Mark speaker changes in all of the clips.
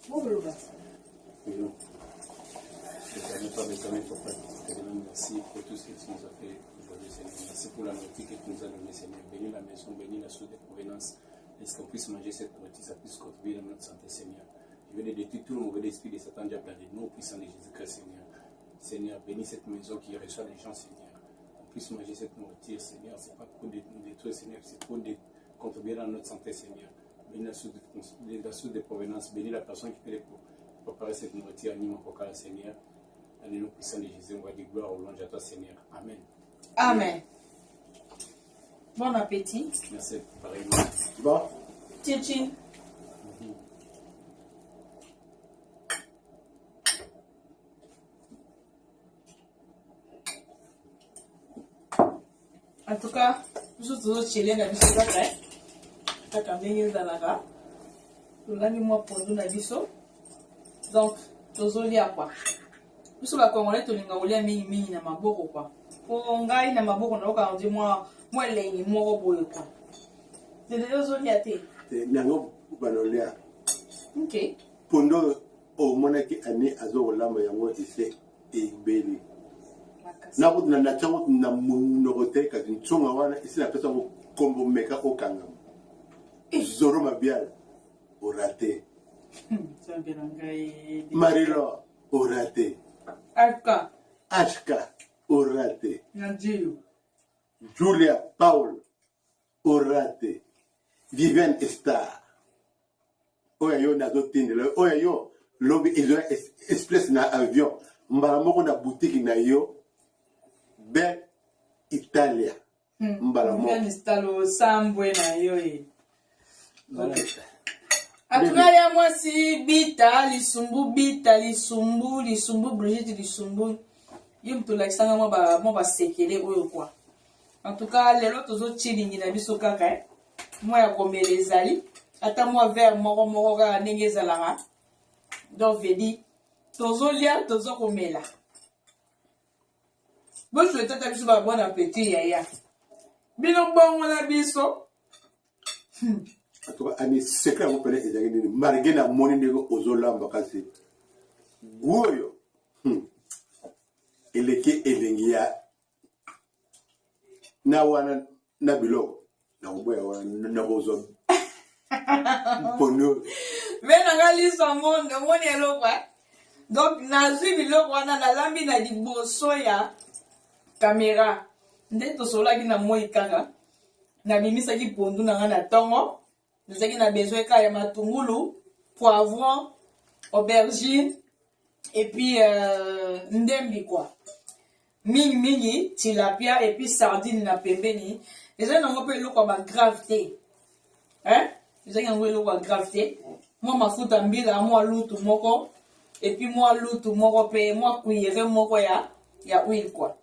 Speaker 1: Merci pour tout ce que tu nous as fait aujourd'hui, Seigneur. Merci pour la nourriture que tu nous as donnée, Seigneur. Bénis la maison, bénis la source de provenance. Est-ce qu'on puisse manger cette nourriture, ça puisse contribuer à notre santé, Seigneur. Je veux détruire tout le mauvais esprit de Satan déjà plein de nous, au puissant de Jésus-Christ, Seigneur. Seigneur, bénis cette maison qui reçoit les gens, Seigneur. On puisse manger cette nourriture, Seigneur. Ce n'est pas pour nous détruire, Seigneur, c'est pour contribuer à notre santé, Seigneur. Bénis la source de provenance, bénis la personne qui peut préparer cette nourriture, anime encore la Seigneur. Dans le nom puissant de Jésus, on va dire gloire au louange à toi, Seigneur. Amen.
Speaker 2: Amen. Bon appétit.
Speaker 1: Merci, pareillement.
Speaker 3: Bon.
Speaker 2: Tchin. En tout cas, nous sommes chillés dans le biso kaka. Kaka ndenge ezalaka. Tolandi mwa pondu na biso. Donc, tozolia quoi. Biso ba Congolais tolinga olia mingi na maboko quoi. Po ngai na maboko na oka ndi mwa elengi moko boye quoi. Tete ozolia te.
Speaker 3: Nango banolia.
Speaker 2: OK.
Speaker 3: Pondo o monaki ani azolamba yango ise ebeli. Na ko na chango na munogote ka ntsonga wana isi la pesa ko kombo meka okanga. Zoro mabial o raté.
Speaker 2: Ça bien ngai.
Speaker 3: Marilo o raté. Ashka o raté.
Speaker 2: Nadjio.
Speaker 3: Julia Paul o raté. Vivienne Star. Oya yo na zotinde oya yo lobby express na avion. Mbala moko na boutique na yo. Ben Italia. Mbala moko.
Speaker 2: Ben instalo sambwe na yo e. Atunaya mwasi bita lisumbu Brigitte lisumbu. Yumtu la kisanga mo ba sekele oyo kwa. En tout cas, lelo tozo chilingi na biso kaka moi ya komela ezali ata moi verre moko kaka ndenge ezalaka. Donc vedi tozolia tozo komela. Bon je tata biso ba bon appétit yaya. Bino bongo na biso.
Speaker 3: En tout cas, ani secret mo pele ezali marge na moni ndeko ozolamba kasi. Goyo. Eleke elengia na wana na bilo na uboya wana na bozo pono
Speaker 2: vena ngali so monde moni elokwa donc na zwi biloko wana na lambi na liboso ya caméra nde tosolaki na moi kaka na bimisaki pondu na nga na tongo nazaki na besoin ka ya matungulu poivron aubergine et puis ndembi quoi mingi tilapia et puis sardine na pembeni déjà nango pe eloko ba gravité hein déjà nango eloko ba gravité moi mafuta mbila moi lutu moko et puis moi lutu moko pe moi cuillère moko ya huile quoi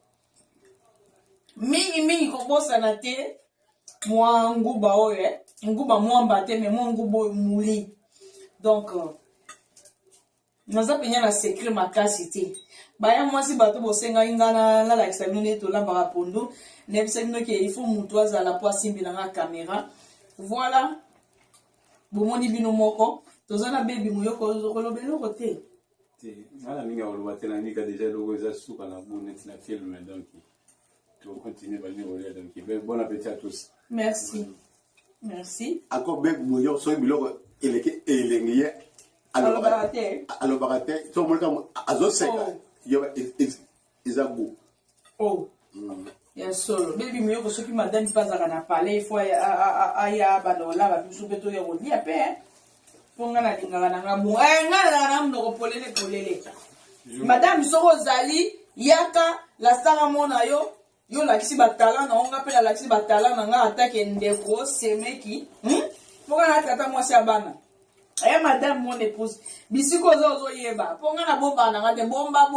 Speaker 2: mingi kobosa na te moi nguba oyo nguba mwamba te mais moi nguba mouli donc naza penya na secret makasi te baya mwasi bato bosenga ingana la lakisa bino ne tolambaka pondu nebisa bino ke il faut mutu azala po asimbila nga caméra voilà bomoni bino moko tozana bebi moyoko koloba eloko te
Speaker 1: ngala mingi akoloba te nanika déjà eloko eza suka na bu neti na filme donc tocontinue balingi kolia donc bon appétit à tous.
Speaker 2: Merci.
Speaker 3: Ako bebi moyo so biloko eleke elengie alobaka te so moleka azoseka yo ezabu
Speaker 2: ya solo bebi moyoko soki madame pazaka na palais il faut aya banola babiso pe to ya kolia pe ponga na lingaka na ngamu ngana na mnoko polele madame soko zali yaka la sala mona yo lakisi batala na onga pe la lakisi batala na nga atake ndeko semeki ponga na tata mwasi ya bana madame mon épouse bisiko zo yeba ponga na bomba na ngate bomba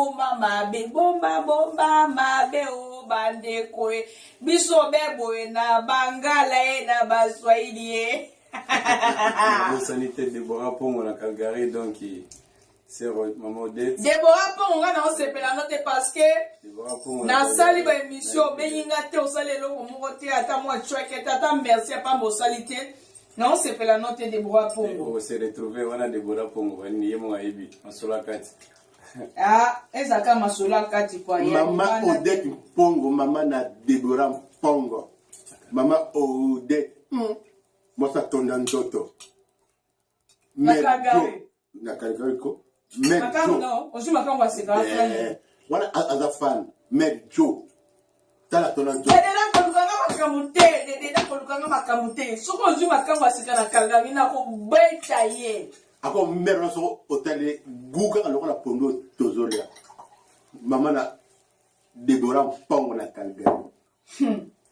Speaker 2: mabe o bande koe biso bebo na bangala na baswahili
Speaker 1: sanité Déborah Pongo na Calgary donc c'est maman Odette
Speaker 2: Déborah Pongo na on sepela note parce que na sali ba émission beninga te o salelo ko moko te ata moi chouette ata merci pas mo salité Non, c'est pas la note de Deborah Pongo.
Speaker 1: On s'est retrouvé, on a Deborah Pongo, on y est mon aibi, on se la kati.
Speaker 2: Ah, ezaka masola kati kwa ya.
Speaker 3: Maman Odette Pongo, maman na Deborah Pongo. Maman Odette. Moi ça tombe dans toto.
Speaker 2: Nakagari.
Speaker 3: Nakagari ko.
Speaker 2: Makam non, ozu makam wa se ka fan.
Speaker 3: Wana as a fan, mais Joe. Tala tona Joe.
Speaker 2: Dede na kolukanga makamute, dede na kolukanga makamute. Soko ozu makam wa se ka na Calgary na ko beta ye.
Speaker 3: Ako mero so hotel guga aloko na pondo tozolia. Maman na Deborah Pongo na Calgary.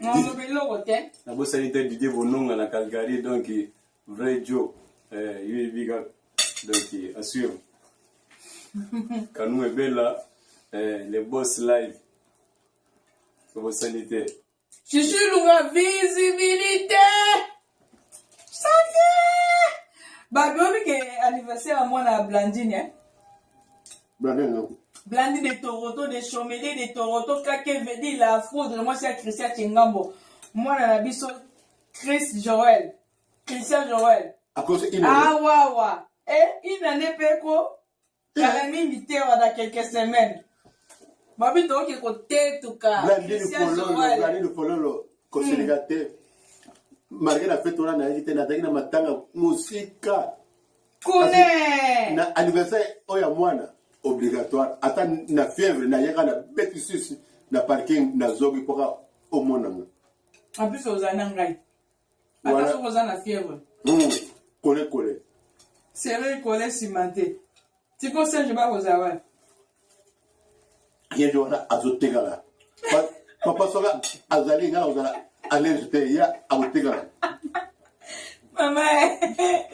Speaker 2: Non, be lo hotel.
Speaker 1: La bosse sanitaire Didier Bononga na Calgary, donc vrai Joe, Biga, donc assure. Kanou est belle là, les boss live, boss sanitaire.
Speaker 2: Je suis la visibilité. Ça fait. Bah, bien que anniversaire à moi na Blandine, hein.
Speaker 3: Blandine non.
Speaker 2: Blandine de Toronto, de Chomélé, de Toronto, Kake Vedi, la foudre, moi c'est Christian Chingambo. Moi, on a biso Christian Joël.
Speaker 3: À cause il
Speaker 2: Ah, waouh. Et il n'en est pas quoi. Il a invité dans quelques semaines. Babi, toi qui es côté tout cas.
Speaker 3: Blandine de Pololo, consolidateur. Malgré la fête, on a invité Nathalie Matanga, musika.
Speaker 2: Connais.
Speaker 3: Na anniversaire, oya mwana. Obligatoire. Attends, na fièvre, na yaka na bêtise, na parking, na zogi pour au monde.
Speaker 2: En plus, aux anangai.
Speaker 3: Voilà.
Speaker 2: Attention, aux la fièvre.
Speaker 3: Collé.
Speaker 2: C'est vrai, collé cimenté. Tu conseilles, je vais vous avoir.
Speaker 3: Rien de voilà, azotegala. Papa soga, azali, nga, ozala, allez, je te ya, azotegala.
Speaker 2: Maman,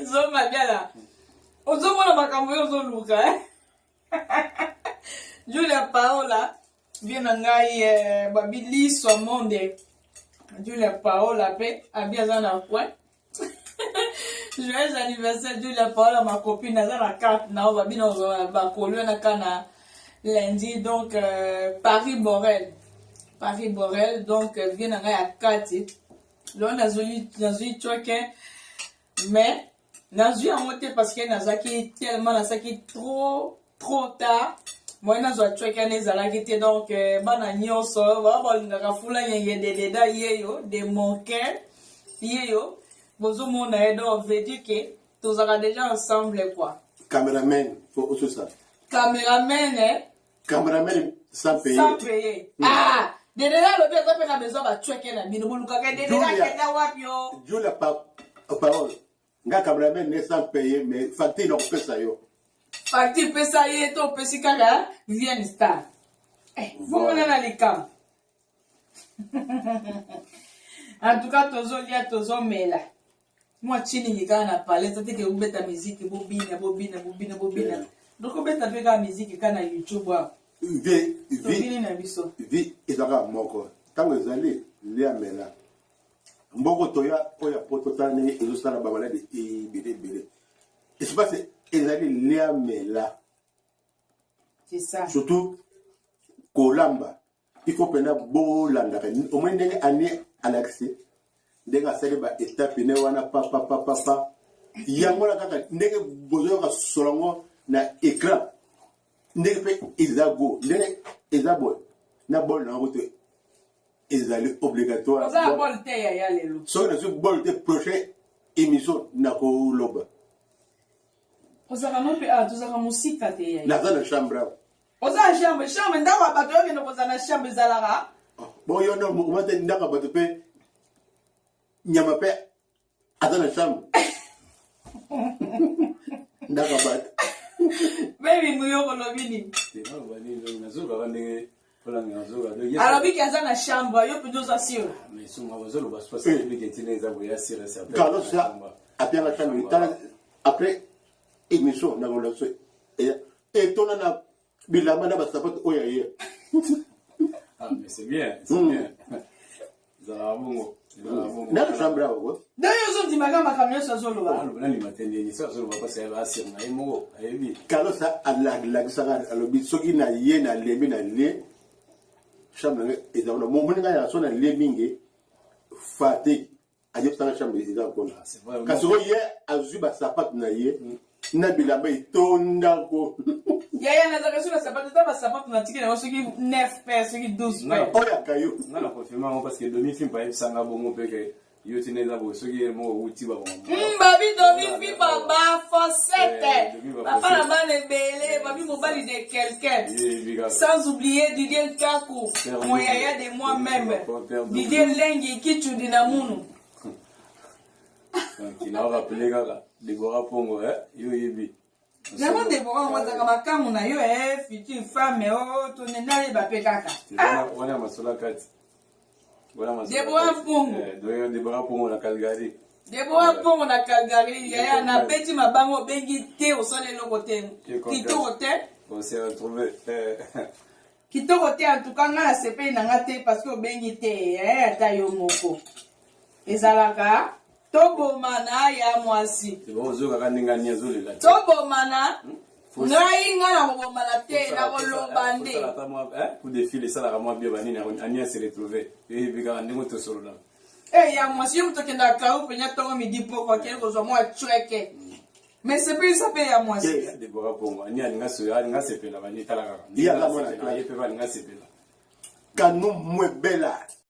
Speaker 2: zo mabia ozo mona makambo yo zo luka, hein? Julia Paola vient ngai babili so monde. Julia Paola pe abia za na quoi? Joyeux anniversaire Julia Paola, ma copine za na carte na babina ba kolwe na kana lundi, donc Paris Borel, donc vient ngai à Kati. Là nazui choqué, mais nazui en monté parce que nazaki tellement nazaki trop tard. Moi nazwa choqué nezalaki te, donc bana nyonso ba bolingaka fula nyenge de da yeyo de mon cœur yeyo bozo mona edo veut dire que tous aura déjà ensemble quoi.
Speaker 3: Caméraman, faut aussi ça.
Speaker 2: Caméraman
Speaker 3: Sans payer.
Speaker 2: Ah, de là le bien ça maison ba choqué na bino buluka de là kenda wapio.
Speaker 3: Julia parole. Nga caméraman ne sans payer, mais facture on peut ça yo.
Speaker 2: Facture peut ça y est, to pesi kaka vient star. Vous on a les camps. En tout cas, tozo mela. Moi chini nika na parler, ça que ubeta musique bobina. Donc ubeta peka musique kana YouTube wa.
Speaker 3: Vi ezaka moko. Tango ezali lia mela. Mboko toya oya pototane ezosala babala de bele. Et je pense ezali lia mela.
Speaker 2: C'est ça.
Speaker 3: Surtout kolamba. Il faut prendre bolanda. Au moins ndenge ani alaxé. Ndenge asali ba étape ne wana papa. Yango la kaka ndenge bozo ka solongo na écran. Ndenge pe izago, ndenge izabo na bol na route ezali obligatoire.
Speaker 2: Ça bol te ya lelo.
Speaker 3: So na su bol te prochain émission na ko loba.
Speaker 2: Ozaka mope a tozaka musika te ya.
Speaker 3: Na za chambre.
Speaker 2: Oza chambre ndawa bato yo keno kozana chambre zalaka.
Speaker 3: Bon yo no mo te ndaka bato pe nyama pe azana chambre. Ndaka bato.
Speaker 2: Baby muyoko lobini. Alors bi kaza na chambre yo plutôt ça sûr.
Speaker 1: Mais son mazolo ba soit c'est lui qui était les aboya sira ça.
Speaker 3: Carlos ça après la chambre après émission na relation et ton na bilama na ba sapato oya ye.
Speaker 1: Ah mais c'est bien. Zalabongo.
Speaker 3: Na chambre awo.
Speaker 2: D'ailleurs zo di magama kamyo so zolo ba.
Speaker 1: Na ni matende ni so zolo ba parce que ba sira na imo ayebi.
Speaker 3: Carlos ça la sanga alobi soki na ye na lebi na le chambre ezalo mo moninga ya so na le mingi fati aje tanga chambre eza kona
Speaker 1: c'est vrai
Speaker 3: kasi ko ye azwi ba sapat na ye na bilamba itonda ko
Speaker 2: yaya na zaka sura sapato ta ba sapato na tikela wasu ki 9 paires ki 12 paires
Speaker 3: oya kayo
Speaker 1: nga na confirmer parce que domi film pa ebisanga bongo mpe ke yo ti neza boye soki ye moko outi babongo
Speaker 2: babi domi fi baba fossette papa na bana ebele babi mobali de quelqu'un sans oublier Didier Kakou mon yaya de moi-même Didier Lengi Kichudi na munu
Speaker 1: kina rappelé kaka Deborah Pongo yo yebi
Speaker 2: yango Deborah ngozaka makamu na yo future femme to nenale bape kaka
Speaker 1: wana masola kati
Speaker 2: Deborah Pongo
Speaker 1: Deborah Pongo na Calgary
Speaker 2: Deborah Pongo na Calgary yaya na beti mabango bengi te osole loko te kitoko te
Speaker 1: on s'est retrouvé
Speaker 2: kitoko te en tout cas nga na sepeli na nga te parce que obengi te ata yo moko ezalaka tobomana ya mwasi
Speaker 1: ozokaka ndenge ani azolela
Speaker 2: tobomana ngai nga na kobomana te na koloba nde
Speaker 1: coup de fil esalaka mwa bia banini ani ase retrouve yoyebi kaka ndenge tosolola
Speaker 2: ya mwasi yo moto okendaka kau penya ntongo midi poko akende kozwa mwa cweke mais sepelisa mpe ya mwasi
Speaker 1: Deborah Pongo ani alinga sepela bani talaka ye mpe balinga sepela
Speaker 3: kanu mwebela